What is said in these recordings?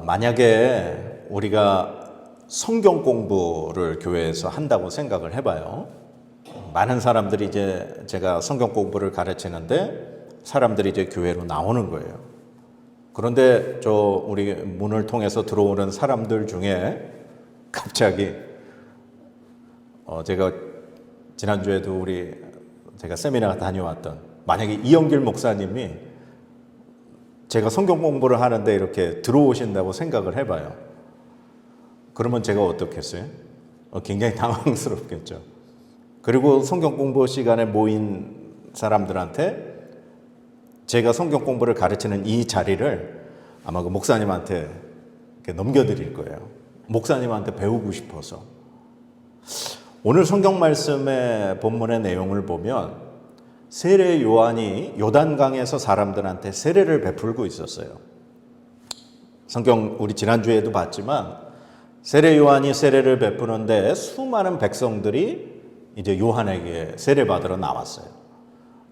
만약에 우리가 성경 공부를 교회에서 한다고 생각을 해봐요. 많은 사람들이 이제 제가 성경 공부를 가르치는데 사람들이 이제 교회로 나오는 거예요. 그런데 우리 문을 통해서 들어오는 사람들 중에 갑자기 제가 지난주에도 제가 세미나 다녀왔던 만약에 이영길 목사님이 제가 성경 공부를 하는데 이렇게 들어오신다고 생각을 해봐요. 그러면 제가 어떻겠어요? 굉장히 당황스럽겠죠. 그리고 성경 공부 시간에 모인 사람들한테 제가 성경 공부를 가르치는 이 자리를 아마 그 목사님한테 이렇게 넘겨드릴 거예요. 목사님한테 배우고 싶어서. 오늘 성경 말씀의 본문의 내용을 보면 세례 요한이 요단강에서 사람들한테 세례를 베풀고 있었어요. 성경 우리 지난주에도 봤지만 세례 요한이 세례를 베푸는데 수많은 백성들이 이제 요한에게 세례 받으러 나왔어요.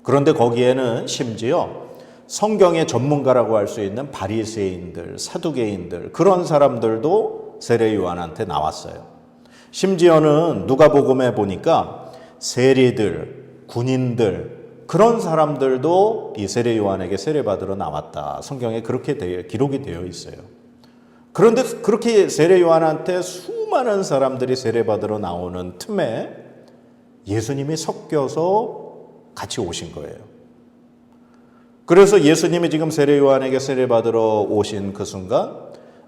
그런데 거기에는 심지어 성경의 전문가라고 할 수 있는 바리새인들, 사두개인들 그런 사람들도 세례 요한한테 나왔어요. 심지어는 누가복음에 보니까 세리들, 군인들 그런 사람들도 이 세례 요한에게 세례 받으러 나왔다. 성경에 그렇게 기록이 되어 있어요. 그런데 그렇게 세례 요한한테 수많은 사람들이 세례 받으러 나오는 틈에 예수님이 섞여서 같이 오신 거예요. 그래서 예수님이 지금 세례 요한에게 세례 받으러 오신 그 순간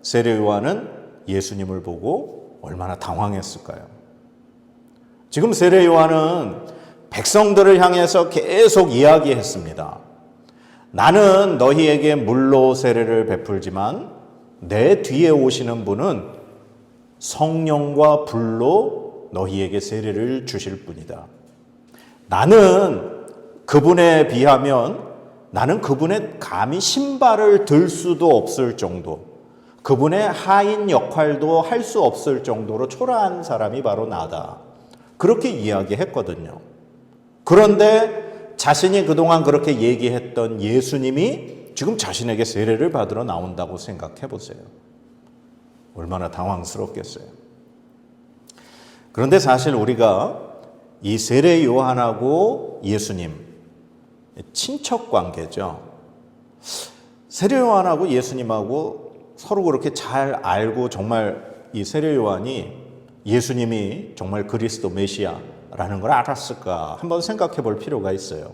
세례 요한은 예수님을 보고 얼마나 당황했을까요? 지금 세례 요한은 백성들을 향해서 계속 이야기했습니다. 나는 너희에게 물로 세례를 베풀지만 내 뒤에 오시는 분은 성령과 불로 너희에게 세례를 주실 분이다. 나는 그분에 비하면 나는 그분의 감히 신발을 들 수도 없을 정도, 그분의 하인 역할도 할 수 없을 정도로 초라한 사람이 바로 나다. 그렇게 이야기했거든요. 그런데 자신이 그동안 그렇게 얘기했던 예수님이 지금 자신에게 세례를 받으러 나온다고 생각해 보세요. 얼마나 당황스럽겠어요. 그런데 사실 우리가 이 세례 요한하고 예수님 친척 관계죠. 세례 요한하고 예수님하고 서로 그렇게 잘 알고 정말 이 세례 요한이 예수님이 정말 그리스도 메시아라는 걸 알았을까 한번 생각해 볼 필요가 있어요.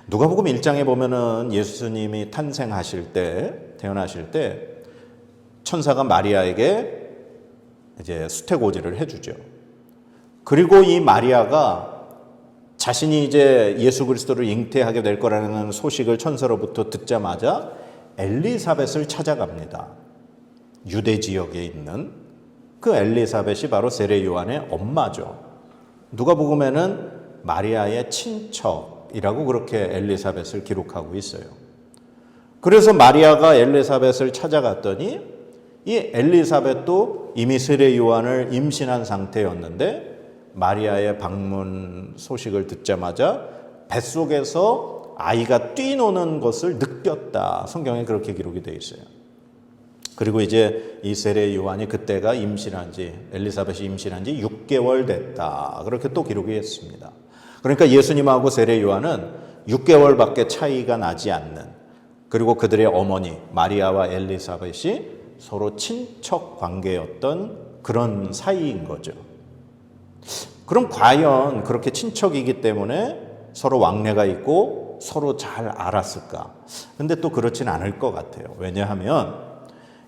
누가복음 1장에 보면은 예수님이 태어나실 때 천사가 마리아에게 이제 수태고지를 해주죠. 그리고 이 마리아가 자신이 이제 예수 그리스도를 잉태하게 될 거라는 소식을 천사로부터 듣자마자 엘리사벳을 찾아갑니다. 유대 지역에 있는 그 엘리사벳이 바로 세례 요한의 엄마죠. 누가복음에는 마리아의 친척이라고 그렇게 엘리사벳을 기록하고 있어요. 그래서 마리아가 엘리사벳을 찾아갔더니 이 엘리사벳도 이미 세례 요한을 임신한 상태였는데 마리아의 방문 소식을 듣자마자 뱃속에서 아이가 뛰노는 것을 느꼈다. 성경에 그렇게 기록이 되어 있어요. 그리고 이제 이 세례 요한이 그때가 엘리사벳이 임신한 지 6개월 됐다. 그렇게 또 기록이 했습니다. 그러니까 예수님하고 세례 요한은 6개월밖에 차이가 나지 않는, 그리고 그들의 어머니 마리아와 엘리사벳이 서로 친척 관계였던 그런 사이인 거죠. 그럼 과연 그렇게 친척이기 때문에 서로 왕래가 있고 서로 잘 알았을까? 근데 또 그렇진 않을 것 같아요. 왜냐하면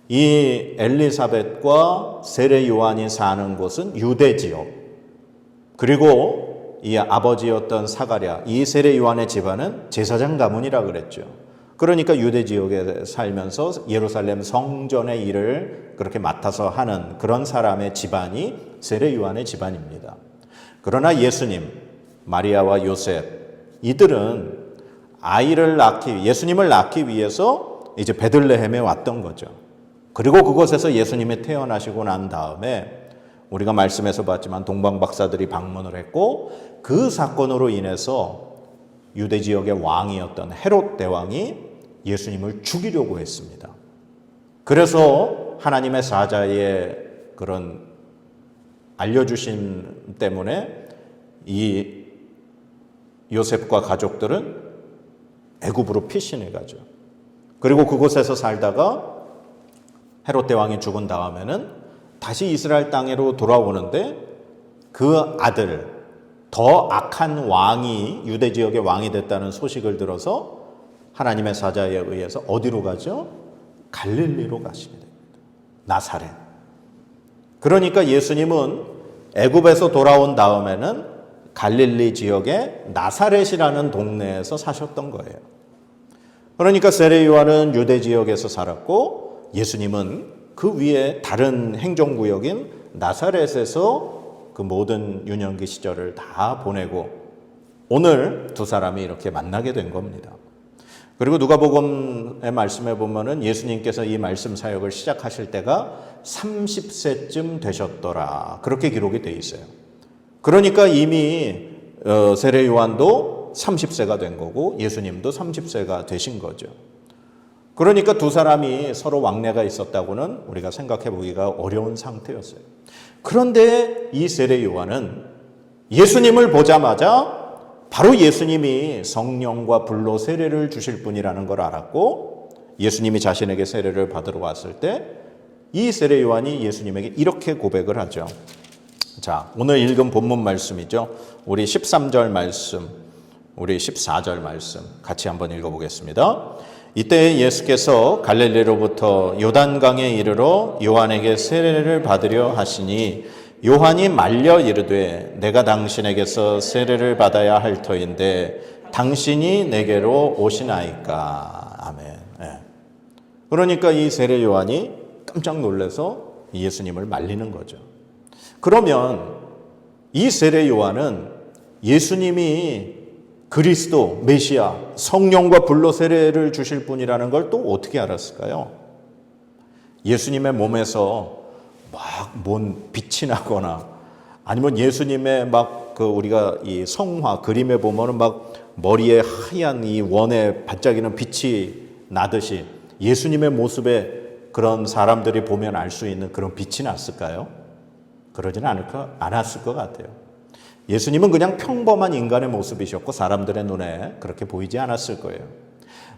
이 엘리사벳과 세례 요한이 사는 곳은 유대 지역, 그리고 이 아버지였던 사가랴, 이 세례 요한의 집안은 제사장 가문이라 그랬죠. 그러니까 유대 지역에 살면서 예루살렘 성전의 일을 그렇게 맡아서 하는 그런 사람의 집안이 세례 요한의 집안입니다. 그러나 예수님, 마리아와 요셉, 이들은 예수님을 낳기 위해서 이제 베들레헴에 왔던 거죠. 그리고 그곳에서 예수님이 태어나시고 난 다음에 우리가 말씀에서 봤지만 동방 박사들이 방문을 했고, 그 사건으로 인해서 유대 지역의 왕이었던 헤롯 대왕이 예수님을 죽이려고 했습니다. 그래서 하나님의 사자의 그런 알려주심 때문에 이 요셉과 가족들은 애굽으로 피신해 가죠. 그리고 그곳에서 살다가 헤롯 대왕이 죽은 다음에는 다시 이스라엘 땅으로 돌아오는데 그 아들, 더 악한 왕이 유대 지역의 왕이 됐다는 소식을 들어서 하나님의 사자에 의해서 어디로 가죠? 갈릴리로 가시게 됩니다. 나사렛. 그러니까 예수님은 애굽에서 돌아온 다음에는 갈릴리 지역의 나사렛이라는 동네에서 사셨던 거예요. 그러니까 세례 요한은 유대 지역에서 살았고 예수님은 그 위에 다른 행정구역인 나사렛에서 그 모든 유년기 시절을 다 보내고 오늘 두 사람이 이렇게 만나게 된 겁니다. 그리고 누가복음의 말씀에 보면은 예수님께서 이 말씀 사역을 시작하실 때가 30세쯤 되셨더라. 그렇게 기록이 돼 있어요. 그러니까 이미 세례 요한도 30세가 된 거고 예수님도 30세가 되신 거죠. 그러니까 두 사람이 서로 왕래가 있었다고는 우리가 생각해 보기가 어려운 상태였어요. 그런데 이 세례 요한은 예수님을 보자마자 바로 예수님이 성령과 불로 세례를 주실 분이라는 걸 알았고 예수님이 자신에게 세례를 받으러 왔을 때 이 세례 요한이 예수님에게 이렇게 고백을 하죠. 자, 오늘 읽은 본문 말씀이죠. 우리 13절 말씀, 우리 14절 말씀 같이 한번 읽어보겠습니다. 이때 예수께서 갈릴리로부터 요단강에 이르러 요한에게 세례를 받으려 하시니 요한이 말려 이르되 내가 당신에게서 세례를 받아야 할 터인데 당신이 내게로 오시나이까. 아멘. 네. 그러니까 이 세례 요한이 깜짝 놀라서 예수님을 말리는 거죠. 그러면 이 세례 요한은 예수님이 그리스도, 메시아, 성령과 불로 세례를 주실 분이라는 걸 또 어떻게 알았을까요? 예수님의 몸에서 막 뭔 빛이 나거나 아니면 예수님의 막 그 우리가 이 성화 그림에 보면은 막 머리에 하얀 이 원에 반짝이는 빛이 나듯이 예수님의 모습에 그런 사람들이 보면 알 수 있는 그런 빛이 났을까요? 그러지는 않았을 것 같아요. 예수님은 그냥 평범한 인간의 모습이셨고 사람들의 눈에 그렇게 보이지 않았을 거예요.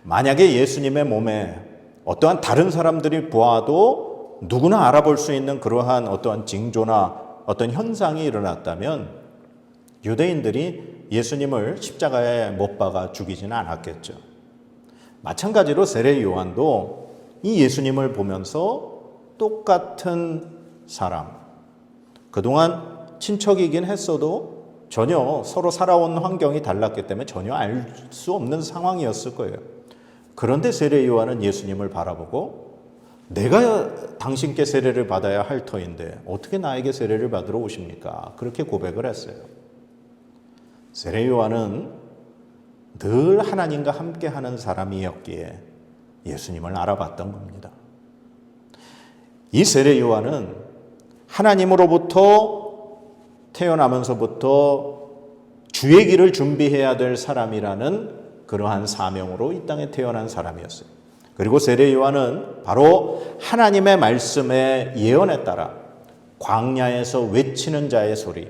만약에 예수님의 몸에 어떠한 다른 사람들이 보아도 누구나 알아볼 수 있는 그러한 어떠한 징조나 어떤 현상이 일어났다면 유대인들이 예수님을 십자가에 못 박아 죽이지는 않았겠죠. 마찬가지로 세례 요한도 이 예수님을 보면서 똑같은 사람, 그동안 친척이긴 했어도 전혀 서로 살아온 환경이 달랐기 때문에 전혀 알 수 없는 상황이었을 거예요. 그런데 세례 요한은 예수님을 바라보고 내가 당신께 세례를 받아야 할 터인데 어떻게 나에게 세례를 받으러 오십니까? 그렇게 고백을 했어요. 세례 요한은 늘 하나님과 함께하는 사람이었기에 예수님을 알아봤던 겁니다. 이 세례 요한은 하나님으로부터 태어나면서부터 주의 길을 준비해야 될 사람이라는 그러한 사명으로 이 땅에 태어난 사람이었어요. 그리고 세례 요한은 바로 하나님의 말씀의 예언에 따라 광야에서 외치는 자의 소리,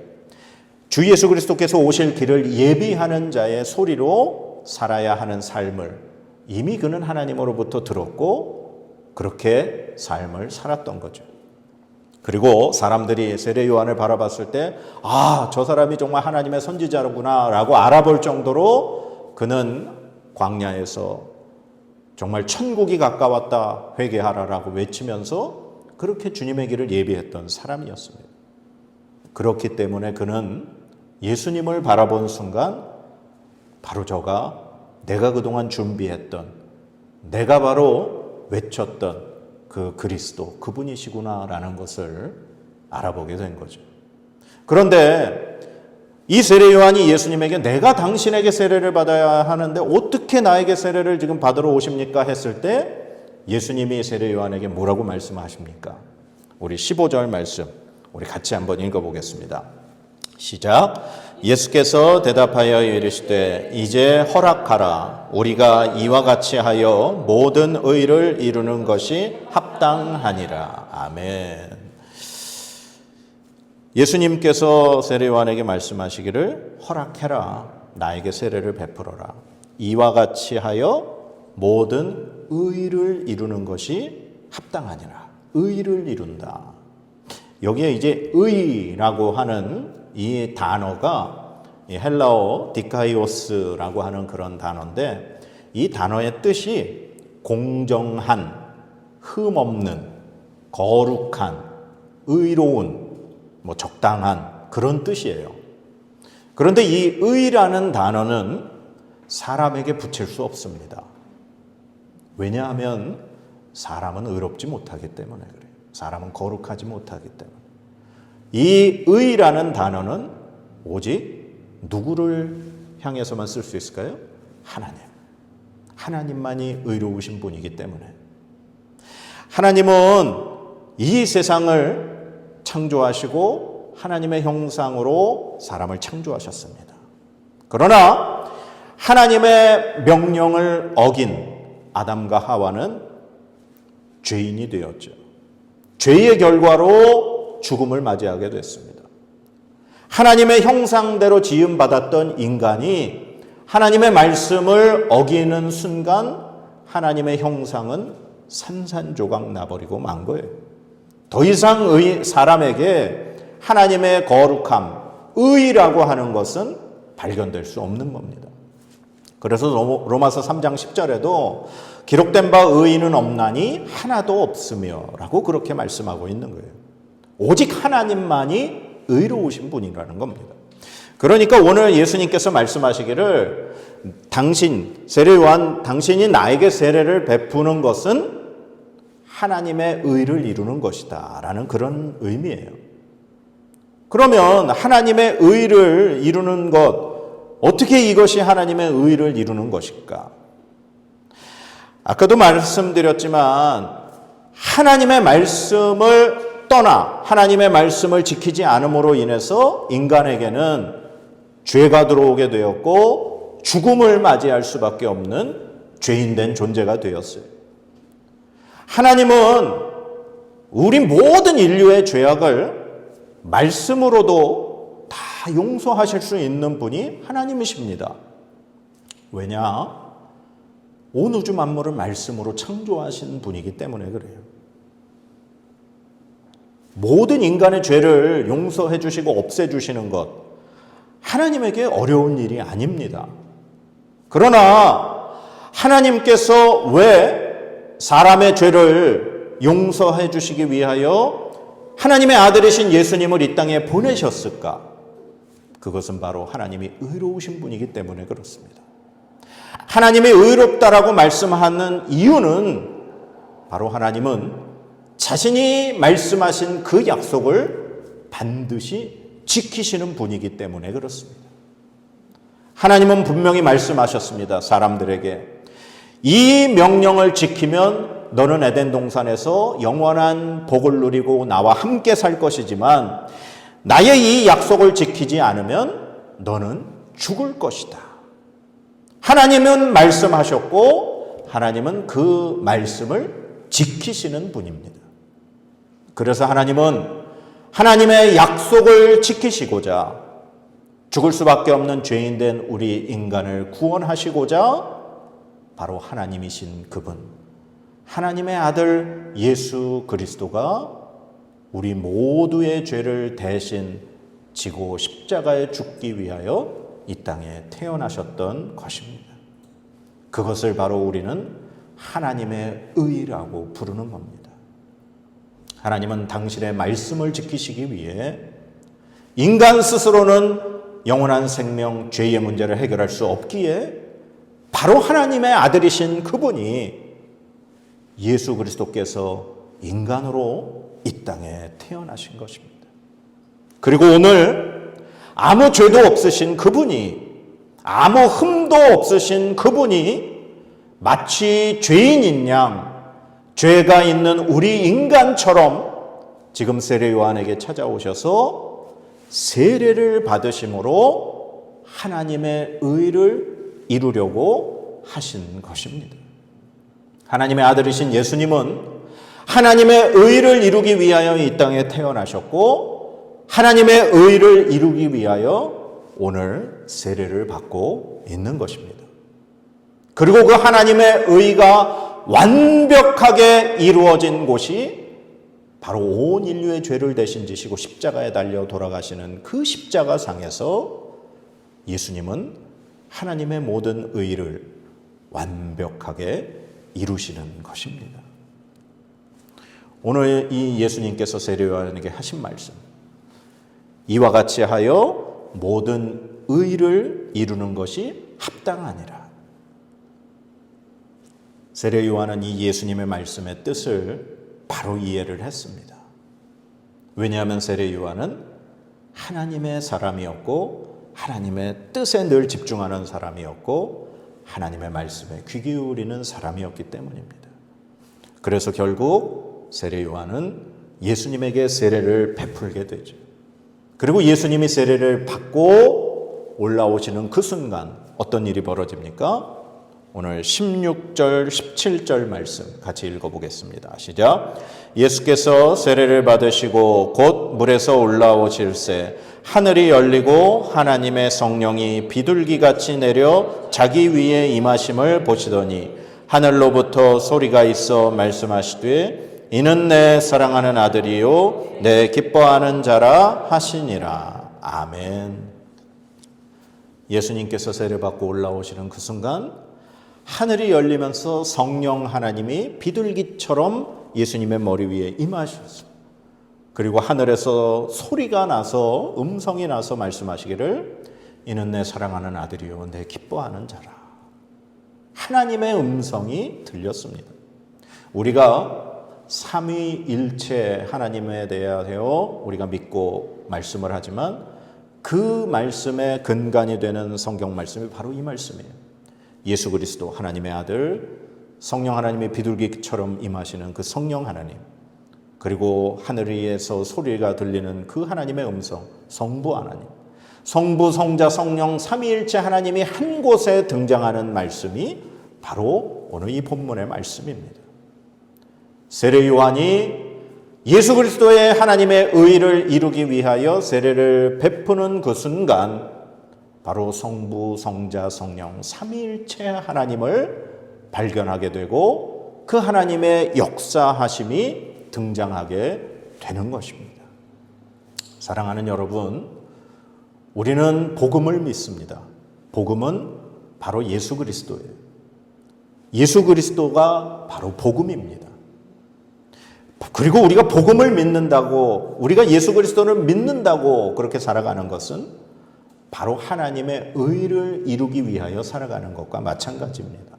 주 예수 그리스도께서 오실 길을 예비하는 자의 소리로 살아야 하는 삶을 이미 그는 하나님으로부터 들었고 그렇게 삶을 살았던 거죠. 그리고 사람들이 세례 요한을 바라봤을 때 저 사람이 정말 하나님의 선지자로구나 라고 알아볼 정도로 그는 광야에서 정말 천국이 가까웠다 회개하라라고 외치면서 그렇게 주님의 길을 예비했던 사람이었습니다. 그렇기 때문에 그는 예수님을 바라본 순간 바로 저가 내가 그동안 준비했던 내가 바로 외쳤던 그 그리스도 그분이시구나라는 것을 알아보게 된 거죠. 그런데 이 세례 요한이 예수님에게 내가 당신에게 세례를 받아야 하는데 어떻게 나에게 세례를 지금 받으러 오십니까? 했을 때 예수님이 세례 요한에게 뭐라고 말씀하십니까? 우리 15절 말씀 우리 같이 한번 읽어보겠습니다. 시작. 예수께서 대답하여 이르시되 이제 허락하라. 우리가 이와 같이 하여 모든 의를 이루는 것이 합당하니라. 아멘. 예수님께서 세례요한에게 말씀하시기를 허락해라. 나에게 세례를 베풀어라. 이와 같이 하여 모든 의를 이루는 것이 합당하니라. 의를 이룬다. 여기에 이제 의라고 하는 이 단어가 헬라어 디카이오스라고 하는 그런 단어인데, 이 단어의 뜻이 공정한, 흠없는, 거룩한, 의로운, 적당한 그런 뜻이에요. 그런데 이 의라는 단어는 사람에게 붙일 수 없습니다. 왜냐하면 사람은 의롭지 못하기 때문에 그래요. 사람은 거룩하지 못하기 때문에. 이 의라는 단어는 오직 누구를 향해서만 쓸 수 있을까요? 하나님. 하나님만이 의로우신 분이기 때문에. 하나님은 이 세상을 창조하시고 하나님의 형상으로 사람을 창조하셨습니다. 그러나 하나님의 명령을 어긴 아담과 하와는 죄인이 되었죠. 죄의 결과로 죽음을 맞이하게 됐습니다. 하나님의 형상대로 지음받았던 인간이 하나님의 말씀을 어기는 순간 하나님의 형상은 산산조각 나버리고 만 거예요. 더 이상 사람에게 하나님의 거룩함, 의라고 하는 것은 발견될 수 없는 겁니다. 그래서 로마서 3장 10절에도 기록된 바 의인은 없나니 하나도 없으며 라고 그렇게 말씀하고 있는 거예요. 오직 하나님만이 의로우신 분이라는 겁니다. 그러니까 오늘 예수님께서 말씀하시기를 세례요한 당신이 나에게 세례를 베푸는 것은 하나님의 의를 이루는 것이다 라는 그런 의미예요. 그러면 하나님의 의를 이루는 것, 어떻게 이것이 하나님의 의를 이루는 것일까? 아까도 말씀드렸지만 하나님의 말씀을 떠나 하나님의 말씀을 지키지 않음으로 인해서 인간에게는 죄가 들어오게 되었고 죽음을 맞이할 수밖에 없는 죄인된 존재가 되었어요. 하나님은 우리 모든 인류의 죄악을 말씀으로도 다 용서하실 수 있는 분이 하나님이십니다. 왜냐? 온 우주 만물을 말씀으로 창조하신 분이기 때문에 그래요. 모든 인간의 죄를 용서해 주시고 없애 주시는 것, 하나님에게 어려운 일이 아닙니다. 그러나 하나님께서 왜 사람의 죄를 용서해 주시기 위하여 하나님의 아들이신 예수님을 이 땅에 보내셨을까? 그것은 바로 하나님이 의로우신 분이기 때문에 그렇습니다. 하나님이 의롭다라고 말씀하는 이유는 바로 하나님은 자신이 말씀하신 그 약속을 반드시 지키시는 분이기 때문에 그렇습니다. 하나님은 분명히 말씀하셨습니다. 사람들에게 이 명령을 지키면 너는 에덴 동산에서 영원한 복을 누리고 나와 함께 살 것이지만 나의 이 약속을 지키지 않으면 너는 죽을 것이다. 하나님은 말씀하셨고 하나님은 그 말씀을 지키시는 분입니다. 그래서 하나님은 하나님의 약속을 지키시고자 죽을 수밖에 없는 죄인된 우리 인간을 구원하시고자 바로 하나님이신 그분, 하나님의 아들 예수 그리스도가 우리 모두의 죄를 대신 지고 십자가에 죽기 위하여 이 땅에 태어나셨던 것입니다. 그것을 바로 우리는 하나님의 의라고 부르는 겁니다. 하나님은 당신의 말씀을 지키시기 위해 인간 스스로는 영원한 생명, 죄의 문제를 해결할 수 없기에 바로 하나님의 아들이신 그분이 예수 그리스도께서 인간으로 이 땅에 태어나신 것입니다. 그리고 오늘 아무 죄도 없으신 그분이, 아무 흠도 없으신 그분이 마치 죄인인 양 죄가 있는 우리 인간처럼 지금 세례 요한에게 찾아오셔서 세례를 받으심으로 하나님의 의를 이루려고 하신 것입니다. 하나님의 아들이신 예수님은 하나님의 의를 이루기 위하여 이 땅에 태어나셨고 하나님의 의를 이루기 위하여 오늘 세례를 받고 있는 것입니다. 그리고 그 하나님의 의가 완벽하게 이루어진 곳이 바로 온 인류의 죄를 대신 지시고 십자가에 달려 돌아가시는 그 십자가상에서 예수님은 하나님의 모든 의를 완벽하게 이루시는 것입니다. 오늘 이 예수님께서 세례요한에게 하신 말씀, 이와 같이 하여 모든 의를 이루는 것이 합당하니라. 세례요한은 이 예수님의 말씀의 뜻을 바로 이해를 했습니다. 왜냐하면 세례요한은 하나님의 사람이었고 하나님의 뜻에 늘 집중하는 사람이었고 하나님의 말씀에 귀 기울이는 사람이었기 때문입니다. 그래서 결국 세례요한은 예수님에게 세례를 베풀게 되죠. 그리고 예수님이 세례를 받고 올라오시는 그 순간 어떤 일이 벌어집니까? 오늘 16절, 17절 말씀 같이 읽어보겠습니다. 시작. 예수께서 세례를 받으시고 곧 물에서 올라오실새 하늘이 열리고 하나님의 성령이 비둘기같이 내려 자기 위에 임하심을 보시더니 하늘로부터 소리가 있어 말씀하시되 이는 내 사랑하는 아들이요 내 기뻐하는 자라 하시니라. 아멘. 예수님께서 세례받고 올라오시는 그 순간 하늘이 열리면서 성령 하나님이 비둘기처럼 예수님의 머리 위에 임하셨어요. 그리고 하늘에서 소리가 나서 음성이 나서 말씀하시기를 이는 내 사랑하는 아들이요 내 기뻐하는 자라. 하나님의 음성이 들렸습니다. 우리가 삼위일체 하나님에 대하여 우리가 믿고 말씀을 하지만 그 말씀의 근간이 되는 성경 말씀이 바로 이 말씀이에요. 예수 그리스도 하나님의 아들, 성령 하나님의 비둘기처럼 임하시는 그 성령 하나님, 그리고 하늘 위에서 소리가 들리는 그 하나님의 음성, 성부 하나님, 성부, 성자, 성령 삼위일체 하나님이 한 곳에 등장하는 말씀이 바로 오늘 이 본문의 말씀입니다. 세례 요한이 예수 그리스도의 하나님의 의를 이루기 위하여 세례를 베푸는 그 순간 바로 성부, 성자, 성령 삼위일체 하나님을 발견하게 되고 그 하나님의 역사하심이 등장하게 되는 것입니다. 사랑하는 여러분, 우리는 복음을 믿습니다. 복음은 바로 예수 그리스도예요. 예수 그리스도가 바로 복음입니다. 그리고 우리가 복음을 믿는다고, 우리가 예수 그리스도를 믿는다고 그렇게 살아가는 것은 바로 하나님의 의를 이루기 위하여 살아가는 것과 마찬가지입니다.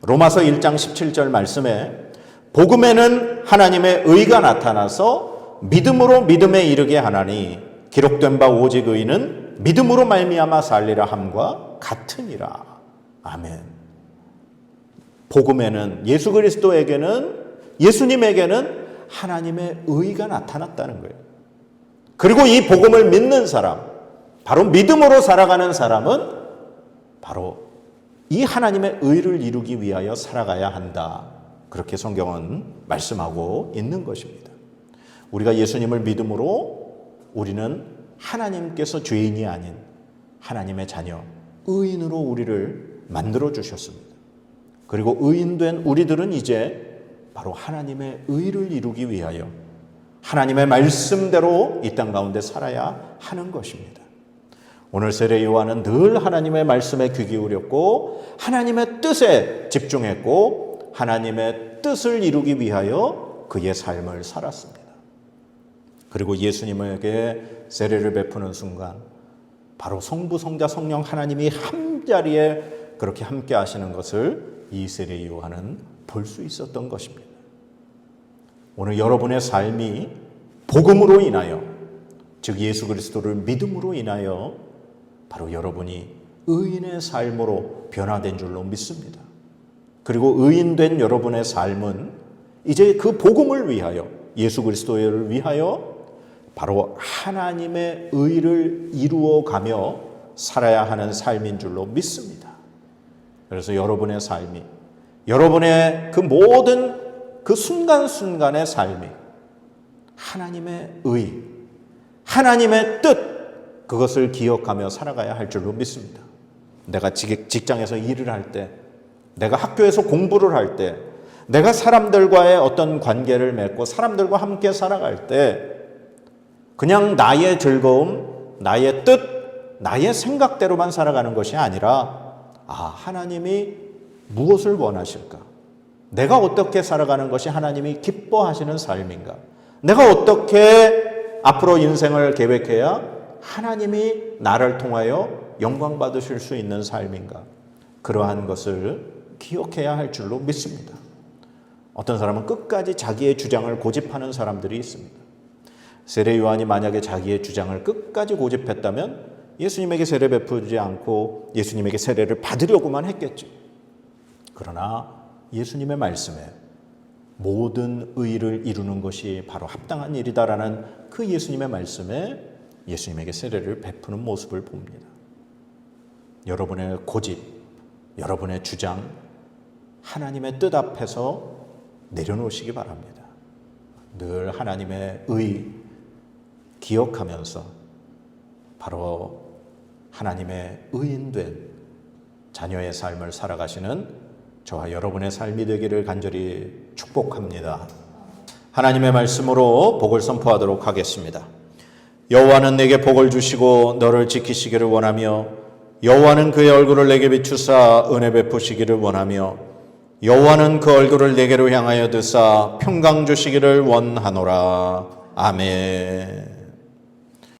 로마서 1장 17절 말씀에 복음에는 하나님의 의가 나타나서 믿음으로 믿음에 이르게 하나니 기록된 바 오직 의는 믿음으로 말미암아 살리라 함과 같으니라. 아멘. 복음에는 예수 그리스도에게는 예수님에게는 하나님의 의가 나타났다는 거예요. 그리고 이 복음을 믿는 사람, 바로 믿음으로 살아가는 사람은 바로 이 하나님의 의를 이루기 위하여 살아가야 한다. 그렇게 성경은 말씀하고 있는 것입니다. 우리가 예수님을 믿음으로 우리는 하나님께서 죄인이 아닌 하나님의 자녀, 의인으로 우리를 만들어 주셨습니다. 그리고 의인된 우리들은 이제 바로 하나님의 의를 이루기 위하여 하나님의 말씀대로 이 땅 가운데 살아야 하는 것입니다. 오늘 세례 요한은 늘 하나님의 말씀에 귀 기울였고 하나님의 뜻에 집중했고 하나님의 뜻을 이루기 위하여 그의 삶을 살았습니다. 그리고 예수님에게 세례를 베푸는 순간 바로 성부, 성자, 성령 하나님이 한자리에 그렇게 함께 하시는 것을 이 세례 요한은 볼 수 있었던 것입니다. 오늘 여러분의 삶이 복음으로 인하여, 즉 예수 그리스도를 믿음으로 인하여 바로 여러분이 의인의 삶으로 변화된 줄로 믿습니다. 그리고 의인된 여러분의 삶은 이제 그 복음을 위하여, 예수 그리스도를 위하여 바로 하나님의 의를 이루어가며 살아야 하는 삶인 줄로 믿습니다. 그래서 여러분의 삶이, 여러분의 그 모든 그 순간순간의 삶이 하나님의 의, 하나님의 뜻, 그것을 기억하며 살아가야 할 줄로 믿습니다. 내가 직장에서 일을 할 때, 내가 학교에서 공부를 할 때, 내가 사람들과의 어떤 관계를 맺고 사람들과 함께 살아갈 때 그냥 나의 즐거움, 나의 뜻, 나의 생각대로만 살아가는 것이 아니라 하나님이 무엇을 원하실까? 내가 어떻게 살아가는 것이 하나님이 기뻐하시는 삶인가? 내가 어떻게 앞으로 인생을 계획해야 하나님이 나를 통하여 영광 받으실 수 있는 삶인가? 그러한 것을 기억해야 할 줄로 믿습니다. 어떤 사람은 끝까지 자기의 주장을 고집하는 사람들이 있습니다. 세례 요한이 만약에 자기의 주장을 끝까지 고집했다면 예수님에게 세례 베푸지 않고 예수님에게 세례를 받으려고만 했겠죠. 그러나 예수님의 말씀에 모든 의를 이루는 것이 바로 합당한 일이다라는 그 예수님의 말씀에 예수님에게 세례를 베푸는 모습을 봅니다. 여러분의 고집, 여러분의 주장, 하나님의 뜻 앞에서 내려놓으시기 바랍니다. 늘 하나님의 의 기억하면서 바로 하나님의 의인된 자녀의 삶을 살아가시는 저와 여러분의 삶이 되기를 간절히 축복합니다. 하나님의 말씀으로 복을 선포하도록 하겠습니다. 여호와는 내게 복을 주시고 너를 지키시기를 원하며 여호와는 그의 얼굴을 내게 비추사 은혜 베푸시기를 원하며 여호와는 그 얼굴을 내게로 향하여 드사 평강 주시기를 원하노라. 아멘.